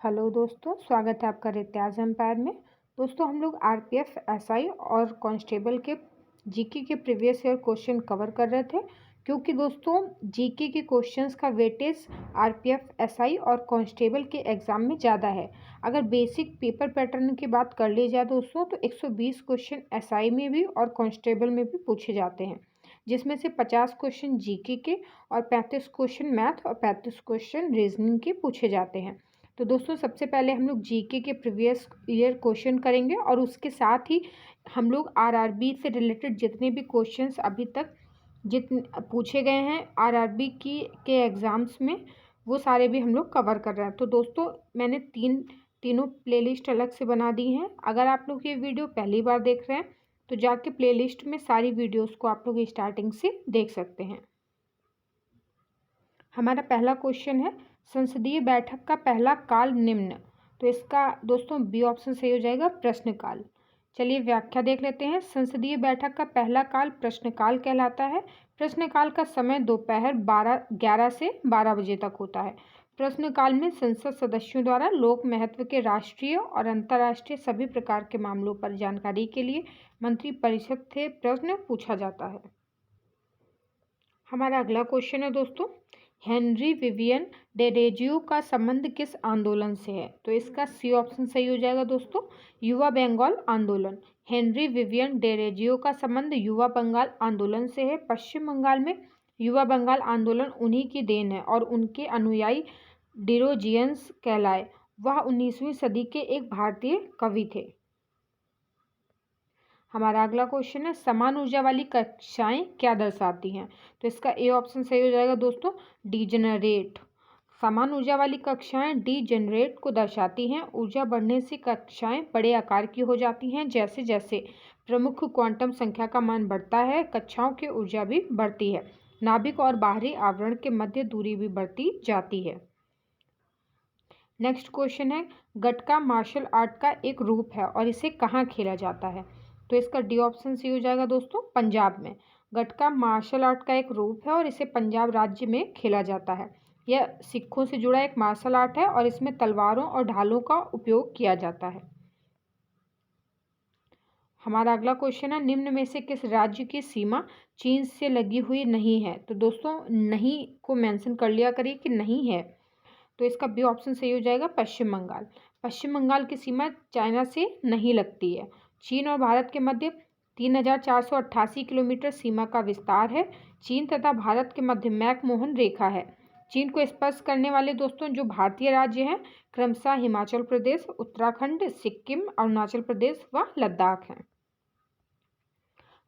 Hello दोस्तों, स्वागत है आपका रित्याज एम्पायर में। दोस्तों, हम लोग आरपीएफ, एसआई और कांस्टेबल के जीके के प्रीवियस ईयर क्वेश्चन कवर कर रहे थे, क्योंकि दोस्तों जीके के क्वेश्चंस का वेटेज आरपीएफ, एसआई और कांस्टेबल के एग्ज़ाम में ज़्यादा है। अगर बेसिक पेपर पैटर्न की बात कर ली जाए दोस्तों, तो 120 क्वेश्चन एसआई में भी और कांस्टेबल में भी पूछे जाते हैं, जिसमें से 50 क्वेश्चन जीके के और 35 क्वेश्चन मैथ और 35 क्वेश्चन रीजनिंग के पूछे जाते हैं। तो दोस्तों, सबसे पहले हम लोग जीके के प्रीवियस ईयर क्वेश्चन करेंगे और उसके साथ ही हम लोग आरआरबी से रिलेटेड जितने भी क्वेश्चंस अभी तक जितने पूछे गए हैं आरआरबी के एग्ज़ाम्स में, वो सारे भी हम लोग कवर कर रहे हैं। तो दोस्तों, मैंने तीनों प्लेलिस्ट अलग से बना दी हैं। अगर आप लोग ये वीडियो पहली बार देख रहे हैं तो जाके प्लेलिस्ट में सारी वीडियोस को आप लोग स्टार्टिंग से देख सकते हैं। हमारा पहला क्वेश्चन है, संसदीय बैठक का पहला काल निम्न। तो इसका दोस्तों बी ऑप्शन सही हो जाएगा, प्रश्नकाल। चलिए व्याख्या देख लेते हैं। संसदीय बैठक का पहला काल प्रश्नकाल कहलाता है। प्रश्नकाल का समय दोपहर 11 से 12 बजे तक होता है। प्रश्नकाल में संसद सदस्यों द्वारा लोक महत्व के राष्ट्रीय और अंतर्राष्ट्रीय सभी प्रकार के मामलों पर जानकारी के लिए मंत्रिपरिषद से प्रश्न पूछा जाता है। हमारा अगला क्वेश्चन है दोस्तों, हेनरी विवियन डेरेजियो का संबंध किस आंदोलन से है? तो इसका सी ऑप्शन सही हो जाएगा दोस्तों, युवा बंगाल आंदोलन। हेनरी विवियन डेरेजियो का संबंध युवा बंगाल आंदोलन से है। पश्चिम बंगाल में युवा बंगाल आंदोलन उन्हीं की देन है और उनके अनुयायी डिरोजियंस कहलाए। वह 19वीं सदी के एक भारतीय कवि थे। हमारा अगला क्वेश्चन है, समान ऊर्जा वाली कक्षाएं क्या दर्शाती हैं? तो इसका ए ऑप्शन सही हो जाएगा दोस्तों, डीजेनरेट। समान ऊर्जा वाली कक्षाएं डीजेनरेट को दर्शाती हैं। ऊर्जा बढ़ने से कक्षाएं बड़े आकार की हो जाती हैं। जैसे जैसे प्रमुख क्वांटम संख्या का मान बढ़ता है, कक्षाओं की ऊर्जा भी बढ़ती है। नाभिक और बाहरी आवरण के मध्य दूरी भी बढ़ती जाती है। नेक्स्ट क्वेश्चन है, गटका मार्शल आर्ट का एक रूप है और इसे कहाँ खेला जाता है? तो इसका डी ऑप्शन सही हो जाएगा दोस्तों, पंजाब में। गटका मार्शल आर्ट का एक रूप है और इसे पंजाब राज्य में खेला जाता है। यह सिखों से जुड़ा एक मार्शल आर्ट है और इसमें तलवारों और ढालों का उपयोग किया जाता है। हमारा अगला क्वेश्चन है, निम्न में से किस राज्य की सीमा चीन से लगी हुई नहीं है? तो दोस्तों, नहीं को मेंशन कर लिया करिए कि नहीं है। तो इसका बी ऑप्शन सही हो जाएगा, पश्चिम बंगाल। पश्चिम बंगाल की सीमा चाइना से नहीं लगती है। चीन और भारत के मध्य 3488 किलोमीटर सीमा का विस्तार है। चीन तथा भारत के मध्य मैकमोहन रेखा है। चीन को स्पर्श करने वाले दोस्तों जो भारतीय राज्य हैं, क्रमशः हिमाचल प्रदेश, उत्तराखंड, सिक्किम, अरुणाचल प्रदेश व लद्दाख हैं।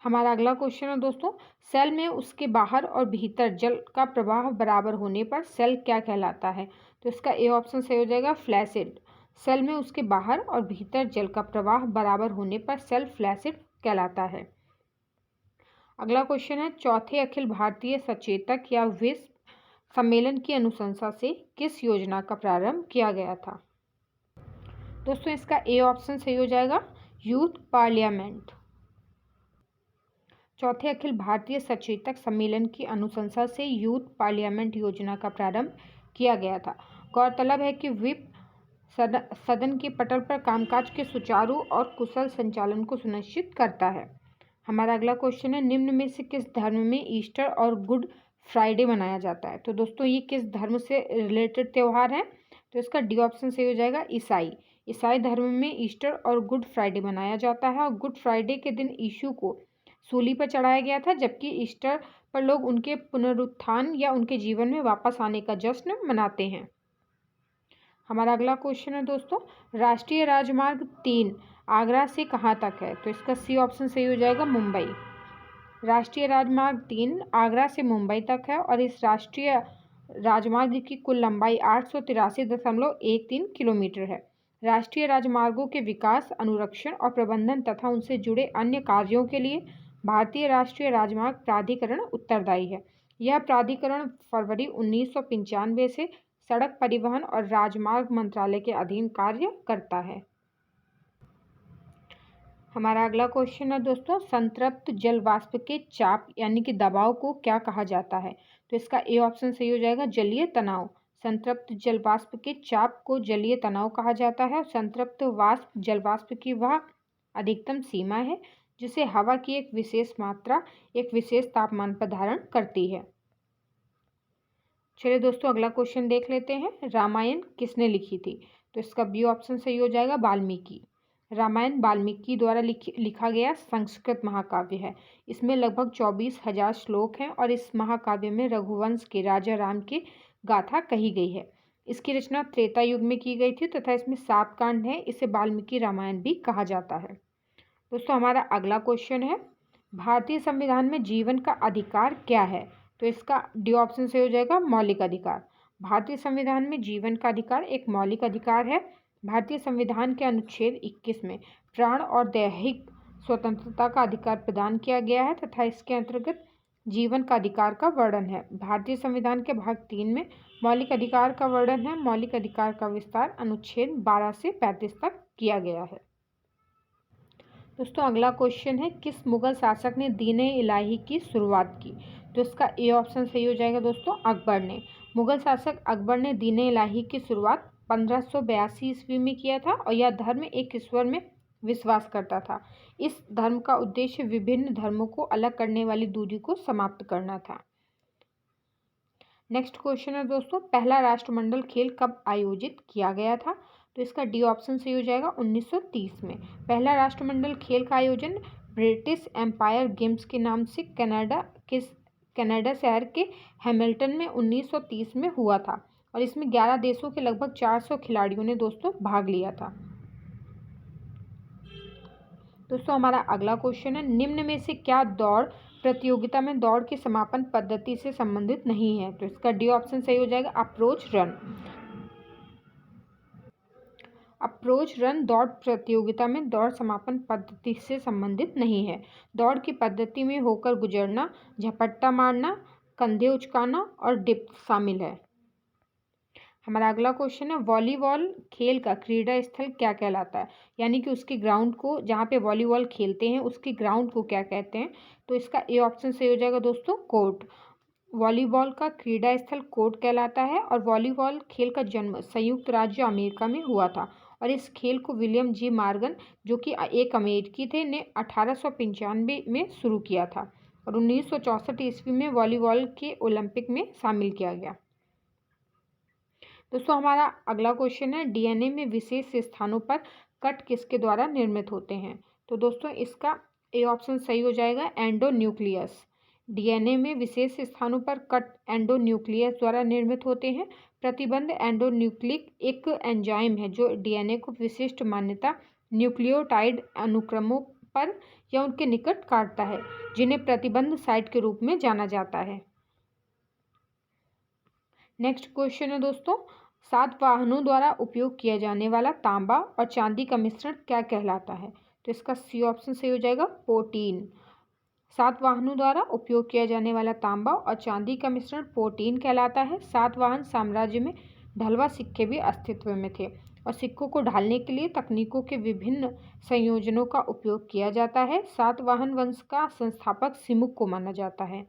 हमारा अगला क्वेश्चन है दोस्तों, सेल में उसके बाहर और भीतर जल का प्रवाह बराबर होने पर सेल क्या कहलाता है? तो इसका ए ऑप्शन सही हो जाएगा, फ्लैसिड। सेल में उसके बाहर और भीतर जल का प्रवाह बराबर होने पर सेल फ्लैसिड कहलाता है। अगला क्वेश्चन है, चौथे अखिल भारतीय सचेतक या विश्व सम्मेलन की अनुशंसा से किस योजना का प्रारंभ किया गया था? दोस्तों, इसका ए ऑप्शन सही हो जाएगा, यूथ पार्लियामेंट। चौथे अखिल भारतीय सचेतक सम्मेलन की अनुशंसा से यूथ पार्लियामेंट योजना का प्रारंभ किया गया था। गौरतलब है कि व्हिप सदन के पटल पर कामकाज के सुचारू और कुशल संचालन को सुनिश्चित करता है। हमारा अगला क्वेश्चन है, निम्न में से किस धर्म में ईस्टर और गुड फ्राइडे मनाया जाता है? तो दोस्तों, ये किस धर्म से रिलेटेड त्यौहार है? तो इसका डी ऑप्शन सही हो जाएगा, ईसाई। ईसाई धर्म में ईस्टर और गुड फ्राइडे मनाया जाता है और गुड फ्राइडे के दिन यीशु को सूली पर चढ़ाया गया था, जबकि ईस्टर पर लोग उनके पुनरुत्थान या उनके जीवन में वापस आने का जश्न मनाते हैं। हमारा अगला क्वेश्चन है दोस्तों, राष्ट्रीय राजमार्ग 3 आगरा से कहाँ तक है? तो इसका सी ऑप्शन सही हो जाएगा, मुंबई। राष्ट्रीय राजमार्ग 3 आगरा से मुंबई तक है और इस राष्ट्रीय राजमार्ग की कुल लंबाई 883.13 किलोमीटर है। राष्ट्रीय राजमार्गों के विकास, अनुरक्षण और प्रबंधन तथा उनसे जुड़े अन्य कार्यों के लिए भारतीय राष्ट्रीय राजमार्ग प्राधिकरण उत्तरदायी है। यह प्राधिकरण फरवरी 1995 से सड़क परिवहन और राजमार्ग मंत्रालय के अधीन कार्य करता है। हमारा अगला क्वेश्चन है दोस्तों, संतृप्त जल वाष्प के चाप यानी कि दबाव को क्या कहा जाता है? तो इसका ए ऑप्शन सही हो जाएगा, जलीय तनाव। संतृप्त जल वाष्प के चाप को जलीय तनाव कहा जाता है। संतृप्त वाष्प जल वाष्प की वह अधिकतम सीमा है जिसे हवा की एक विशेष मात्रा एक विशेष तापमान पर धारण करती है। चलिए दोस्तों, अगला क्वेश्चन देख लेते हैं। रामायण किसने लिखी थी? तो इसका बी ऑप्शन सही हो जाएगा, वाल्मीकि। रामायण वाल्मीकि द्वारा लिखा गया संस्कृत महाकाव्य है। इसमें लगभग 24,000 श्लोक हैं और इस महाकाव्य में रघुवंश के राजा राम की गाथा कही गई है। इसकी रचना त्रेता युग में की गई थी तथा इसमें 7 कांड हैं। इसे वाल्मीकि रामायण भी कहा जाता है। दोस्तों, हमारा अगला क्वेश्चन है, भारतीय संविधान में जीवन का अधिकार क्या है? तो इसका डी ऑप्शन से हो जाएगा, मौलिक अधिकार। भारतीय संविधान में जीवन का अधिकार एक मौलिक अधिकार है। भारतीय संविधान के अनुच्छेद 21 में प्राण और दैहिक स्वतंत्रता का अधिकार प्रदान किया गया है तथा इसके अंतर्गत जीवन का अधिकार का वर्णन है। भारतीय संविधान के भाग 3 में मौलिक अधिकार का वर्णन है। मौलिक अधिकार का विस्तार अनुच्छेद 12 से 35 तक किया गया है। दोस्तों, अगला क्वेश्चन है, किस मुगल शासक ने दीन-ए इलाही की शुरुआत की? तो इसका ए ऑप्शन सही हो जाएगा दोस्तों, अकबर ने। मुगल शासक अकबर ने दीन-ए इलाही की शुरुआत 1582 ईस्वी में किया था और यह धर्म एक ईश्वर में विश्वास करता था। इस धर्म का उद्देश्य विभिन्न धर्मों को अलग करने वाली दूरी को समाप्त करना था। नेक्स्ट क्वेश्चन है दोस्तों, पहला राष्ट्रमंडल खेल कब आयोजित किया गया था? तो इसका डी ऑप्शन सही हो जाएगा, 1930 में। पहला राष्ट्रमंडल खेल का आयोजन ब्रिटिश एम्पायर गेम्स के नाम से कनाडा शहर के हैमिल्टन में 1930 में हुआ था और इसमें 11 देशों के लगभग 400 खिलाड़ियों ने दोस्तों भाग लिया था। दोस्तों, हमारा अगला क्वेश्चन है, निम्न में से क्या दौड़ प्रतियोगिता में दौड़ की समापन पद्धति से संबंधित नहीं है? तो इसका डी ऑप्शन सही हो जाएगा, अप्रोच रन। अप्रोच रन दौड़ प्रतियोगिता में दौड़ समापन पद्धति से संबंधित नहीं है। दौड़ की पद्धति में होकर गुजरना, झपट्टा मारना, कंधे उचकाना और डिप शामिल है। हमारा अगला क्वेश्चन है, वॉलीबॉल खेल का क्रीड़ा स्थल क्या कहलाता है? यानी कि उसके ग्राउंड को, जहाँ पे वॉलीबॉल खेलते हैं उसके ग्राउंड को क्या कहते हैं? तो इसका ए ऑप्शन सही हो जाएगा दोस्तों, कोर्ट। वॉलीबॉल का क्रीड़ा स्थल कोर्ट कहलाता है और वॉलीबॉल खेल का जन्म संयुक्त राज्य अमेरिका में हुआ था और इस खेल को विलियम जी मॉर्गन, जो कि एक अमेरिकी थे, ने 1895 में शुरू किया था और 1964 ईस्वी में वॉलीबॉल के ओलंपिक में शामिल किया गया। दोस्तों, हमारा अगला क्वेश्चन है, डीएनए में विशेष स्थानों पर कट किसके द्वारा निर्मित होते हैं? तो दोस्तों, इसका ए ऑप्शन सही हो जाएगा, एंडोन्यूक्लियस। डीएनए में विशेष स्थानों पर कट एंडोन्यूक्लियस द्वारा निर्मित होते हैं। प्रतिबंध एंडोन्यूक्लिक एक एंजाइम है जो डीएनए को विशिष्ट मान्यता न्यूक्लियोटाइड अनुक्रमों पर या उनके निकट काटता है, जिन्हें प्रतिबंध साइट के रूप में जाना जाता है। नेक्स्ट क्वेश्चन है दोस्तों, सातवाहनों द्वारा उपयोग किया जाने वाला तांबा और चांदी का मिश्रण क्या कहलाता है? तो इसका सी ऑप्शन सही हो जाएगा, पोटीन। सातवाहनों द्वारा उपयोग किया जाने वाला तांबा और चांदी का मिश्रण पोटीन कहलाता है। सातवाहन साम्राज्य में ढलवा सिक्के भी अस्तित्व में थे और सिक्कों को ढालने के लिए तकनीकों के विभिन्न संयोजनों का उपयोग किया जाता है। सातवाहन वंश का संस्थापक सिमुक को माना जाता है।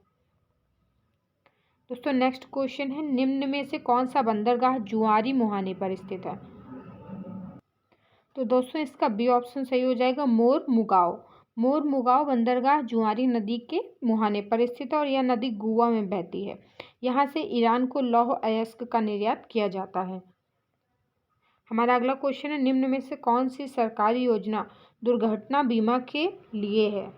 दोस्तों, नेक्स्ट क्वेश्चन है, निम्न में से कौन सा बंदरगाह जुआरी मुहाने पर स्थित है? तो दोस्तों, इसका बी ऑप्शन सही हो जाएगा, मोर मुगाव। मोर मुगाव बंदरगाह जुआरी नदी के मुहाने पर स्थित है और यह नदी गोवा में बहती है। यहाँ से ईरान को लौह अयस्क का निर्यात किया जाता है। हमारा अगला क्वेश्चन है, निम्न में से कौन सी सरकारी योजना दुर्घटना बीमा के लिए है?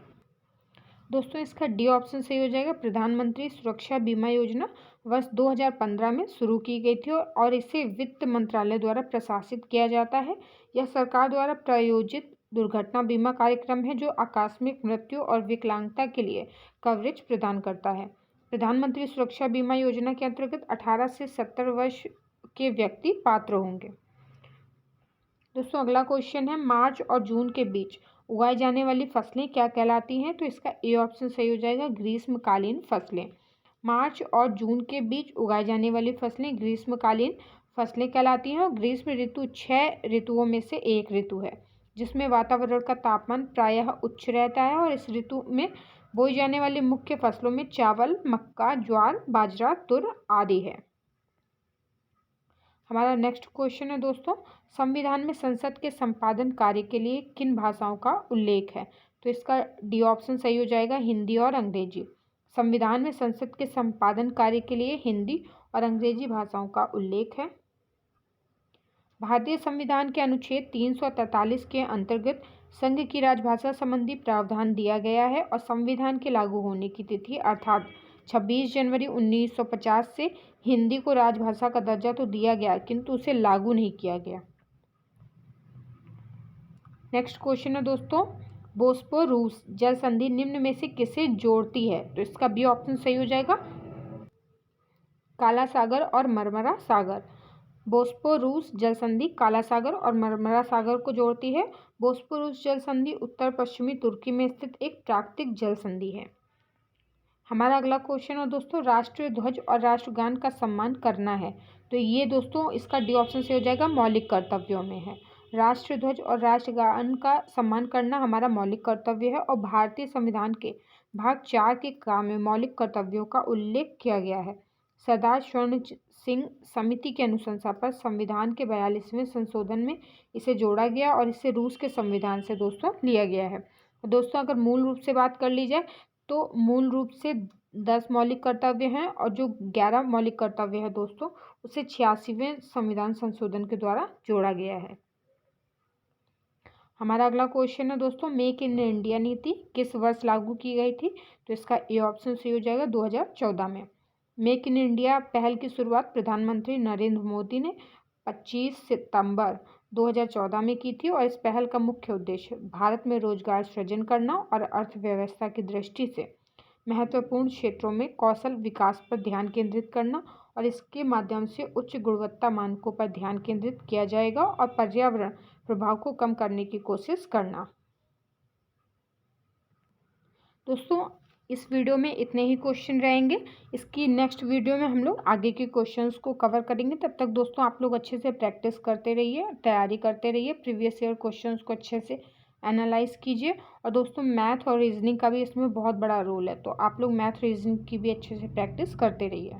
दोस्तों, इसका डी ऑप्शन सही हो जाएगा, प्रधानमंत्री सुरक्षा बीमा योजना वर्ष 2015 में शुरू की गई थी और इसे वित्त मंत्रालय द्वारा प्रशासित किया जाता है। यह सरकार द्वारा प्रायोजित दुर्घटना बीमा कार्यक्रम है जो आकस्मिक मृत्यु और विकलांगता के लिए कवरेज प्रदान करता है। प्रधानमंत्री सुरक्षा बीमा योजना के अंतर्गत 18 से 70 वर्ष के व्यक्ति पात्र होंगे। दोस्तों, अगला क्वेश्चन है, मार्च और जून के बीच उगाई जाने वाली फसलें क्या कहलाती हैं? तो इसका ए ऑप्शन सही हो जाएगा, ग्रीष्मकालीन फसलें। मार्च और जून के बीच उगाई जाने वाली फसलें ग्रीष्मकालीन फसलें कहलाती हैं और ग्रीष्म ऋतु 6 ऋतुओं में से एक ऋतु है जिसमें वातावरण का तापमान प्रायः उच्च रहता है और इस ऋतु में बोई जाने वाली मुख्य फसलों में चावल, मक्का, ज्वार, बाजरा, तुर आदि है। हमारा नेक्स्ट क्वेश्चन है दोस्तों, संविधान में संसद के संपादन कार्य के लिए किन भाषाओं का उल्लेख है? तो इसका डी ऑप्शन सही हो जाएगा, हिंदी और अंग्रेजी। संविधान में संसद के संपादन कार्य के लिए हिंदी और अंग्रेजी भाषाओं का उल्लेख है। भारतीय संविधान के अनुच्छेद 343 के अंतर्गत संघ की राजभाषा संबंधी प्रावधान दिया गया है और संविधान के लागू होने की तिथि अर्थात 26 जनवरी 1950 से हिंदी को राजभाषा का दर्जा तो दिया गया किंतु उसे लागू नहीं किया गया। नेक्स्ट क्वेश्चन है दोस्तों, बोस्पोरूस जल संधि निम्न में से किसे जोड़ती है? तो इसका बी ऑप्शन सही हो जाएगा, काला सागर और मरमरा सागर। बोस्पोरूस जल संधि काला सागर और मरमरा सागर को जोड़ती है। बोस्पोरूस जल संधि उत्तर पश्चिमी तुर्की में स्थित एक प्राकृतिक जल संधि है। हमारा अगला क्वेश्चन है दोस्तों, राष्ट्रीय ध्वज और राष्ट्रगान का सम्मान करना है। तो ये दोस्तों इसका डी ऑप्शन से हो जाएगा, मौलिक कर्तव्यों में है। राष्ट्रीय ध्वज और राष्ट्रगान का सम्मान करना हमारा मौलिक कर्तव्य है और भारतीय संविधान के भाग 4 के काम में मौलिक कर्तव्यों का उल्लेख किया गया है। सरदार स्वर्ण सिंह समिति की अनुशंसा पर संविधान के 42वें संशोधन में इसे जोड़ा गया और इसे रूस के संविधान से दोस्तों लिया गया है। दोस्तों अगर मूल रूप से बात कर ली जाए तो मूल रूप से 10 मौलिक कर्तव्य हैं और जो 11 मौलिक कर्तव्य है दोस्तों उसे 86वें संविधान संशोधन के द्वारा जोड़ा गया है। हमारा अगला क्वेश्चन है दोस्तों, मेक इन इंडिया नीति किस वर्ष लागू की गई थी? तो इसका ए ऑप्शन सही हो जाएगा, 2014 में। मेक इन इंडिया पहल की शुरुआत प्रधानमंत्री नरेंद्र मोदी ने 25 सितंबर 2014 में की थी और इस पहल का मुख्य उद्देश्य भारत में रोजगार सृजन करना और अर्थव्यवस्था की दृष्टि से महत्वपूर्ण क्षेत्रों में कौशल विकास पर ध्यान केंद्रित करना और इसके माध्यम से उच्च गुणवत्ता मानकों पर ध्यान केंद्रित किया जाएगा और पर्यावरण प्रभाव को कम करने की कोशिश करना। दोस्तों इस वीडियो में इतने ही क्वेश्चन रहेंगे। इसकी नेक्स्ट वीडियो में हम लोग आगे के क्वेश्चंस को कवर करेंगे। तब तक दोस्तों आप लोग अच्छे से प्रैक्टिस करते रहिए, तैयारी करते रहिए, प्रीवियस ईयर क्वेश्चंस को अच्छे से एनालाइज कीजिए। और दोस्तों मैथ और रीजनिंग का भी इसमें बहुत बड़ा रोल है, तो आप लोग मैथ रीजनिंग की भी अच्छे से प्रैक्टिस करते रहिए।